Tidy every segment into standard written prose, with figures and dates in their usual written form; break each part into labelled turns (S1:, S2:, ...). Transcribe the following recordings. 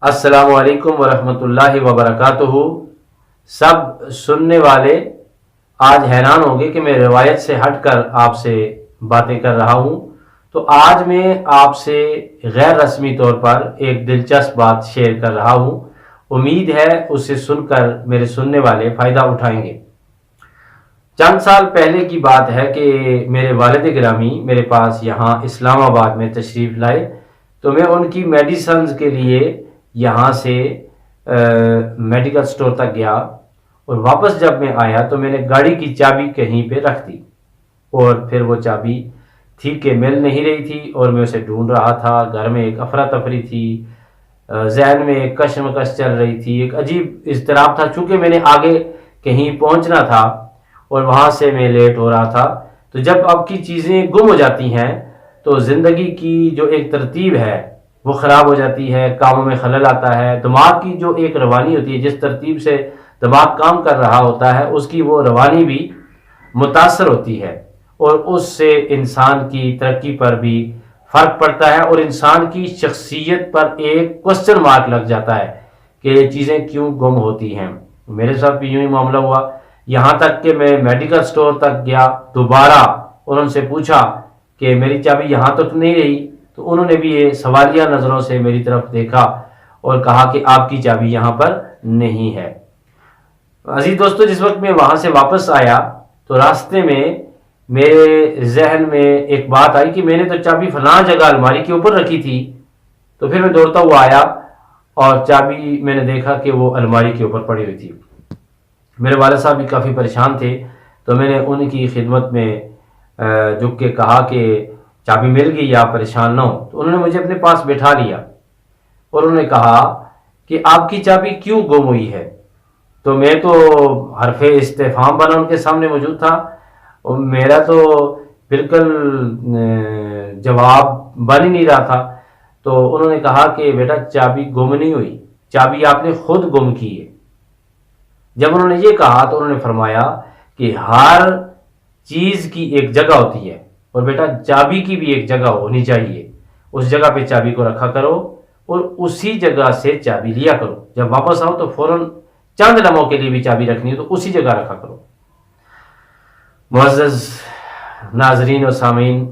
S1: السلام علیکم ورحمۃ اللہ وبرکاتہ۔ سب سننے والے آج حیران ہوں گے کہ میں روایت سے ہٹ کر آپ سے باتیں کر رہا ہوں، تو آج میں آپ سے غیر رسمی طور پر ایک دلچسپ بات شیئر کر رہا ہوں۔ امید ہے اسے سن کر میرے سننے والے فائدہ اٹھائیں گے۔ چند سال پہلے کی بات ہے کہ میرے والد گرامی میرے پاس یہاں اسلام آباد میں تشریف لائے، تو میں ان کی میڈیسنز کے لیے یہاں سے میڈیکل سٹور تک گیا، اور واپس جب میں آیا تو میں نے گاڑی کی چابی کہیں پہ رکھ دی، اور پھر وہ چابی تھی کہ مل نہیں رہی تھی، اور میں اسے ڈھونڈ رہا تھا۔ گھر میں ایک افراتفری تھی، ذہن میں ایک کشمکش چل رہی تھی، ایک عجیب اضطراب تھا، چونکہ میں نے آگے کہیں پہنچنا تھا اور وہاں سے میں لیٹ ہو رہا تھا۔ تو جب آپ کی چیزیں گم ہو جاتی ہیں تو زندگی کی جو ایک ترتیب ہے وہ خراب ہو جاتی ہے، کاموں میں خلل آتا ہے، دماغ کی جو ایک روانی ہوتی ہے، جس ترتیب سے دماغ کام کر رہا ہوتا ہے اس کی وہ روانی بھی متاثر ہوتی ہے، اور اس سے انسان کی ترقی پر بھی فرق پڑتا ہے، اور انسان کی شخصیت پر ایک کوسچن مارک لگ جاتا ہے کہ یہ چیزیں کیوں گم ہوتی ہیں۔ میرے ساتھ بھی یوں ہی معاملہ ہوا، یہاں تک کہ میں میڈیکل سٹور تک گیا دوبارہ، اور ان سے پوچھا کہ میری چابی یہاں تک نہیں رہی، تو انہوں نے بھی یہ سوالیہ نظروں سے میری طرف دیکھا اور کہا کہ آپ کی چابی یہاں پر نہیں ہے۔ عزیز دوستو، جس وقت میں وہاں سے واپس آیا تو راستے میں میرے ذہن میں ایک بات آئی کہ میں نے تو چابی فلاں جگہ الماری کے اوپر رکھی تھی۔ تو پھر میں دوڑتا ہوا آیا اور چابی میں نے دیکھا کہ وہ الماری کے اوپر پڑی ہوئی تھی۔ میرے والد صاحب بھی کافی پریشان تھے، تو میں نے ان کی خدمت میں جھک کے کہا کہ چابی مل گئی، یا پریشان نہ ہو۔ تو انہوں نے مجھے اپنے پاس بٹھا لیا اور انہوں نے کہا کہ آپ کی چابی کیوں گم ہوئی ہے؟ تو میں تو حرف استفہام بنا ان کے سامنے موجود تھا، اور میرا تو بالکل جواب بن ہی نہیں رہا تھا۔ تو انہوں نے کہا کہ بیٹا چابی گم نہیں ہوئی، چابی آپ نے خود گم کی ہے۔ جب انہوں نے یہ کہا تو انہوں نے فرمایا کہ ہر چیز کی ایک جگہ ہوتی ہے، اور بیٹا چابی کی بھی ایک جگہ ہونی چاہیے، اس جگہ پہ چابی کو رکھا کرو اور اسی جگہ سے چابی لیا کرو۔ جب واپس آؤ تو فوراً چند لمحوں کے لیے بھی چابی رکھنی ہے تو اسی جگہ رکھا کرو۔ معزز ناظرین اور سامعین،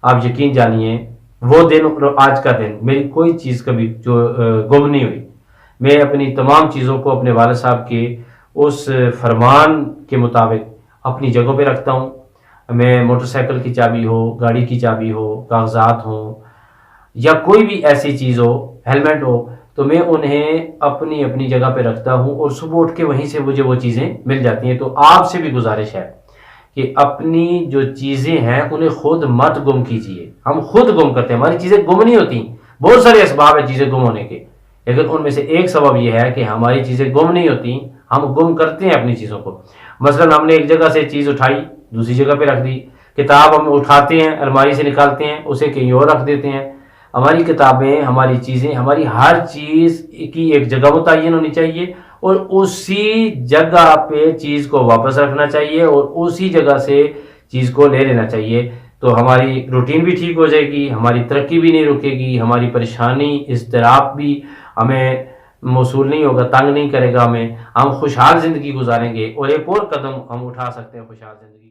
S1: آپ یقین جانیے وہ دن اور آج کا دن میری کوئی چیز کبھی جو گم نہیں ہوئی۔ میں اپنی تمام چیزوں کو اپنے والد صاحب کے اس فرمان کے مطابق اپنی جگہوں پہ رکھتا ہوں۔ میں موٹر سائیکل کی چابی ہو، گاڑی کی چابی ہو، کاغذات ہوں، یا کوئی بھی ایسی چیز ہو، ہیلمٹ ہو، تو میں انہیں اپنی اپنی جگہ پہ رکھتا ہوں، اور صبح اٹھ کے وہیں سے مجھے وہ چیزیں مل جاتی ہیں۔ تو آپ سے بھی گزارش ہے کہ اپنی جو چیزیں ہیں انہیں خود مت گم کیجیے۔ ہم خود گم کرتے ہیں، ہماری چیزیں گم نہیں ہوتی۔ بہت سارے اسباب ہیں چیزیں گم ہونے کے، لیکن ان میں سے ایک سبب یہ ہے کہ ہماری چیزیں گم نہیں ہوتی، ہم گم کرتے ہیں اپنی چیزوں کو۔ مثلا ہم نے ایک جگہ سے چیز اٹھائی، دوسری جگہ پہ رکھ دی۔ کتاب ہم اٹھاتے ہیں، الماری سے نکالتے ہیں، اسے کہیں اور رکھ دیتے ہیں۔ ہماری کتابیں، ہماری چیزیں، ہماری ہر چیز کی ایک جگہ متعین ہونی چاہیے، اور اسی جگہ پہ چیز کو واپس رکھنا چاہیے، اور اسی جگہ سے چیز کو لے لینا چاہیے۔ تو ہماری روٹین بھی ٹھیک ہو جائے گی، ہماری ترقی بھی نہیں رکے گی، ہماری پریشانی اضطراب بھی ہمیں موصول نہیں ہوگا، تنگ نہیں کرے گا ہمیں، ہم خوشحال زندگی گزاریں گے، اور ایک اور قدم ہم اٹھا سکتے ہیں خوشحال زندگی